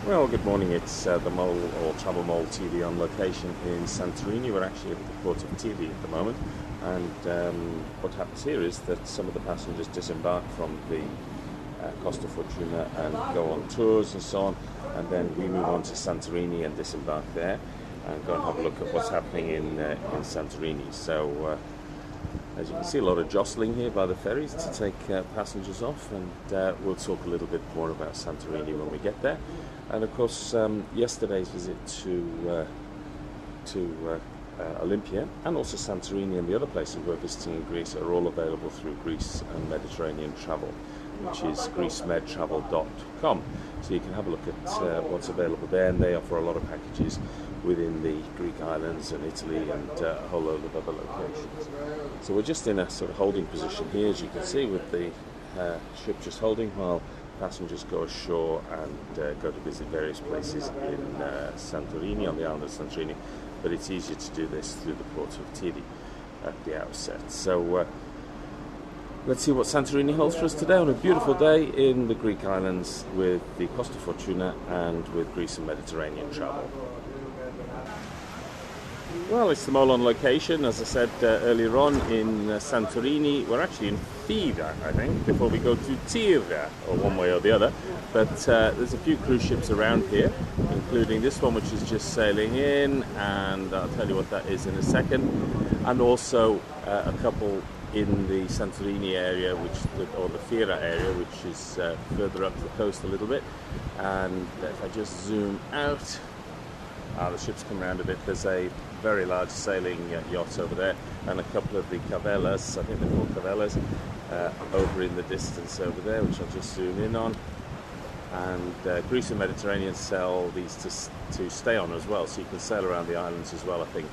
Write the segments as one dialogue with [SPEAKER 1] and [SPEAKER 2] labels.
[SPEAKER 1] Well, good morning. It's the Mole or Travel Mole TV on location in Santorini. We're actually at the port of Tiri at the moment, and what happens here is that some of the passengers disembark from the Costa Fortuna and go on tours and so on, and then we move on to Santorini and disembark there and go and have a look at what's happening in Santorini. So as you can see, a lot of jostling here by the ferries to take passengers off, and we'll talk a little bit more about Santorini when we get there. And of course, yesterday's visit to Olympia and also Santorini and the other places we're visiting in Greece are all available through Greece and Mediterranean Travel, which is greecemedtravel.com. So you can have a look at what's available there, and they offer a lot of packages within the Greek islands and Italy and a whole load of other locations. So we're just in a sort of holding position here, as you can see, with the ship just holding while passengers go ashore and go to visit various places in Santorini, on the island of Santorini, but it's easier to do this through the port of Tiri at the outset. So let's see what Santorini holds for us today on a beautiful day in the Greek islands with the Costa Fortuna and with Greece and Mediterranean Travel. Well, it's the Mole on location, as I said earlier on, in Santorini. We're actually in Fira, I think, before we go to Tira, or one way or the other. But there's a few cruise ships around here, including this one, which is just sailing in, and I'll tell you what that is in a second. And also a couple in the Santorini area, or the Fira area, which is further up the coast a little bit. And if I just zoom out, the ships come around a bit. There's a very large sailing yacht over there, and a couple of the cavellas, I think they're called cavellas, over in the distance over there, which I'll just zoom in on. And Greece and Mediterranean sell these to stay on as well, so you can sail around the islands as well, I think,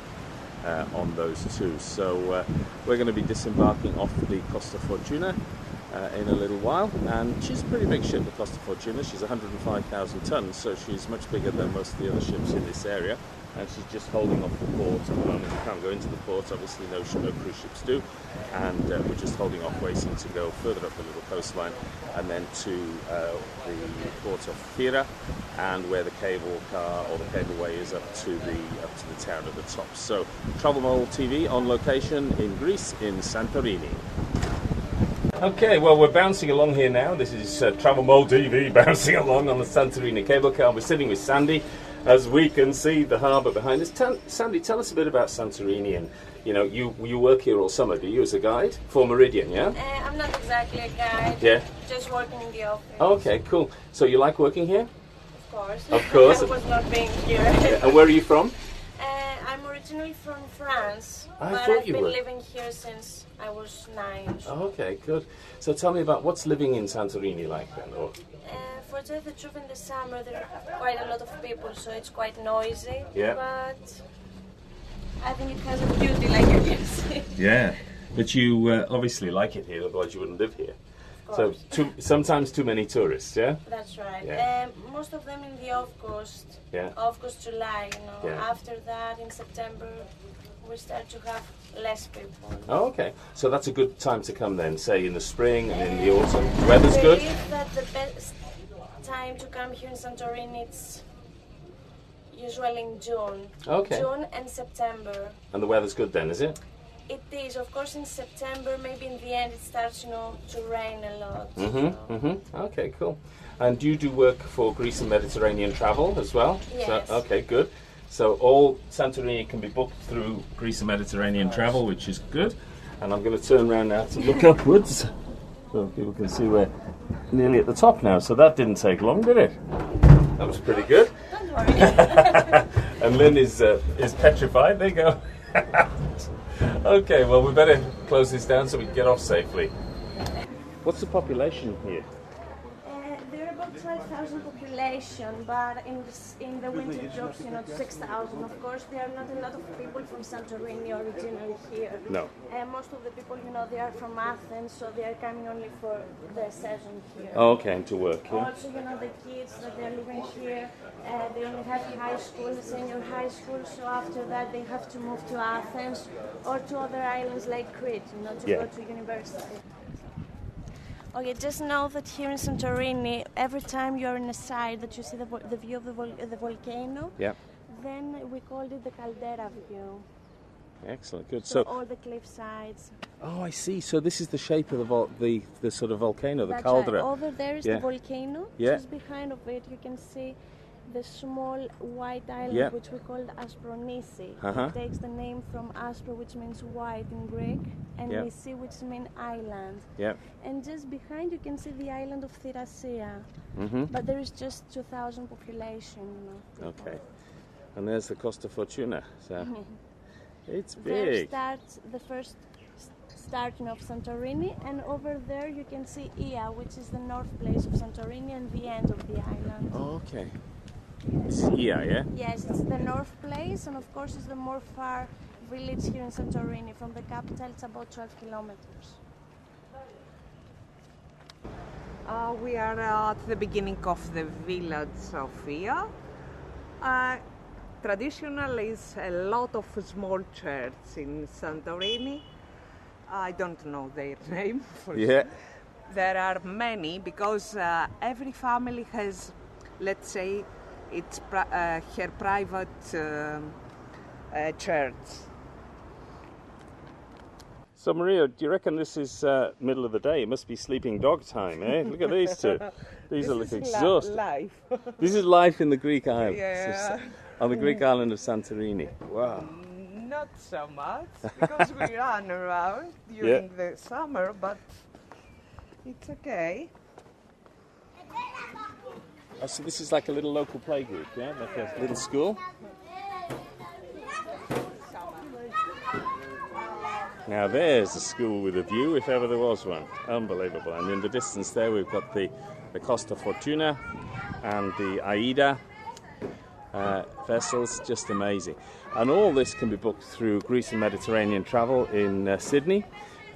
[SPEAKER 1] on those too. So we're going to be disembarking off the Costa Fortuna in a little while, and she's a pretty big ship, the Costa Fortuna. She's 105,000 tons, so she's much bigger than most of the other ships in this area, and she's just holding off the port at the moment. We can't go into the port, obviously no cruise ships do, and we're just holding off, waiting to go further up the little coastline and then to the port of Fira, and where the cable car or the cableway is up to the town at the top. So Travel Mole TV on location in Greece, in Santorini. Okay, well, we're bouncing along here now. This is Travel Mole TV bouncing along on the Santorini cable car. We're sitting with Sandy, as we can see the harbour behind us. Sandy, tell us a bit about Santorini. And you work here all summer, do you, as a guide for Meridian? Yeah.
[SPEAKER 2] I'm not exactly a guide.
[SPEAKER 1] Yeah.
[SPEAKER 2] Just working in the office.
[SPEAKER 1] Okay, cool. So you like working here?
[SPEAKER 2] Of course.
[SPEAKER 1] Of course.
[SPEAKER 2] I was not being here.
[SPEAKER 1] Yeah. And where are you from?
[SPEAKER 2] I'm originally from France,
[SPEAKER 1] I
[SPEAKER 2] but
[SPEAKER 1] thought
[SPEAKER 2] I've
[SPEAKER 1] you
[SPEAKER 2] been
[SPEAKER 1] were.
[SPEAKER 2] living here since I was 9.
[SPEAKER 1] Oh, okay, good. So tell me about what's living in Santorini like then? Or
[SPEAKER 2] For to tell the truth, in the summer there are quite a lot of people, so it's quite noisy.
[SPEAKER 1] Yeah.
[SPEAKER 2] But I think it has a beauty, like you can see.
[SPEAKER 1] yeah, but you obviously like it here, otherwise you wouldn't live here. So sometimes too many tourists, yeah?
[SPEAKER 2] That's right.
[SPEAKER 1] Yeah.
[SPEAKER 2] Most of them in the off coast.
[SPEAKER 1] Yeah.
[SPEAKER 2] Off coast, July,
[SPEAKER 1] Yeah.
[SPEAKER 2] After that, in September, we start to have less people.
[SPEAKER 1] Oh, okay. So that's a good time to come then, say in the spring and in the autumn. The weather's good?
[SPEAKER 2] I believe that the best time to come here in Santorini is usually in June.
[SPEAKER 1] Okay.
[SPEAKER 2] June and September.
[SPEAKER 1] And the weather's good then, is it?
[SPEAKER 2] It is, of course, in September, maybe in the end it starts, to rain a lot.
[SPEAKER 1] Okay, cool. And do you do work for Greece and Mediterranean Travel as well?
[SPEAKER 2] Yes.
[SPEAKER 1] So, okay, good. So all Santorini can be booked through Greece and Mediterranean Travel, which is good. And I'm going to turn around now to look upwards, so people can see we're nearly at the top now. So that didn't take long, did it? That was pretty good.
[SPEAKER 2] Don't worry.
[SPEAKER 1] And Lynn is petrified. There you go. Okay, well, we better close this down so we can get off safely. What's the population here?
[SPEAKER 2] There are about 12,000 population, but in the winter drops, to 6,000. Of course, there are not a lot of people from Santorini originally here.
[SPEAKER 1] No.
[SPEAKER 2] Most of the people, they are from Athens, so they are coming only for their season here.
[SPEAKER 1] Oh, okay, and to work, yeah?
[SPEAKER 2] Also, the kids that they are living here, they only have high school, senior high school, so after that they have to move to Athens or to other islands like Crete, to
[SPEAKER 1] Yeah.
[SPEAKER 2] go to university. Okay, just know that here in Santorini, every time you're in a side that you see the view of the volcano,
[SPEAKER 1] Yeah.
[SPEAKER 2] then we called it the caldera view.
[SPEAKER 1] Excellent, good.
[SPEAKER 2] So all the cliff sides.
[SPEAKER 1] Oh, I see. So this is the shape of the sort of volcano, the
[SPEAKER 2] That's
[SPEAKER 1] caldera.
[SPEAKER 2] right. Over there is the volcano.
[SPEAKER 1] Yeah.
[SPEAKER 2] Just behind of it, you can see the small white island,
[SPEAKER 1] Yeah.
[SPEAKER 2] which we call Aspronisi.
[SPEAKER 1] Uh-huh.
[SPEAKER 2] It takes the name from Aspro, which means white in Greek, and
[SPEAKER 1] Yeah.
[SPEAKER 2] Nisi, which means island.
[SPEAKER 1] Yeah.
[SPEAKER 2] And just behind, you can see the island of Thirasia.
[SPEAKER 1] Mm-hmm.
[SPEAKER 2] But there is just 2,000 population, you know.
[SPEAKER 1] Okay. And there's the Costa Fortuna. So it's
[SPEAKER 2] There
[SPEAKER 1] big.
[SPEAKER 2] starts the first starting of Santorini, and over there you can see Ia, which is the north place of Santorini and the end of the island.
[SPEAKER 1] Oh, okay. It's here, yeah?
[SPEAKER 2] Yes, it's the north place, and of course it's the more far village here in Santorini. From the capital, it's about 12 kilometers.
[SPEAKER 3] We are at the beginning of the village of Ia. Traditional is a lot of small churches in Santorini. I don't know their name. For
[SPEAKER 1] Yeah.
[SPEAKER 3] There are many because every family has, let's say, her private church.
[SPEAKER 1] So, Maria, do you reckon this is middle of the day? It must be sleeping dog time, eh? Look at these two. These are looking exhausted.
[SPEAKER 3] Life.
[SPEAKER 1] This is life in the Greek island.
[SPEAKER 3] Yeah.
[SPEAKER 1] On the Greek island of Santorini. Wow.
[SPEAKER 3] Not so much because we run around during the summer, but it's okay.
[SPEAKER 1] Oh, so this is like a little local playgroup, yeah? Like a little school? Now there's a school with a view, if ever there was one. Unbelievable. And in the distance there we've got the Costa Fortuna and the Aida vessels, just amazing. And all this can be booked through Greece and Mediterranean Travel in Sydney,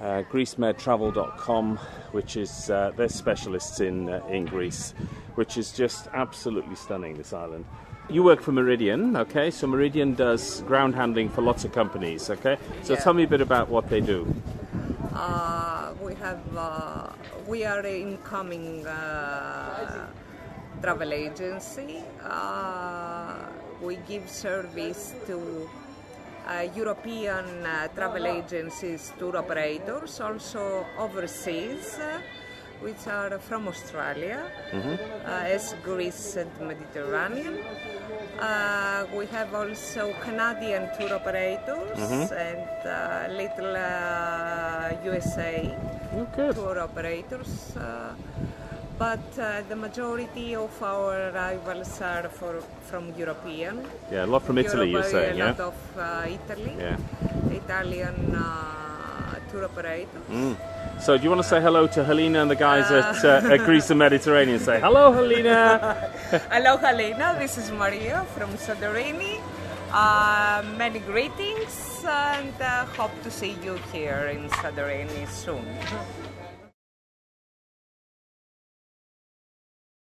[SPEAKER 1] greecemedtravel.com, which is they're specialists in Greece, which is just absolutely stunning, this island. You work for Meridian, okay? So Meridian does ground handling for lots of companies, okay? So tell me a bit about what they do.
[SPEAKER 3] We are an incoming travel agency. We give service to European travel agencies, tour operators, also overseas, which are from Australia, as Greece and Mediterranean. We have also Canadian tour operators and little USA tour operators. But the majority of our arrivals are from European.
[SPEAKER 1] Yeah, a lot from Italy, you're saying, yeah?
[SPEAKER 3] A lot of Italy, Italian tour operators.
[SPEAKER 1] So do you want to say hello to Helena and the guys at Greece and Mediterranean? Say, hello, Helena!
[SPEAKER 3] Hello, Helena. This is Maria from Santorini. Many greetings and hope to see you here in Santorini soon.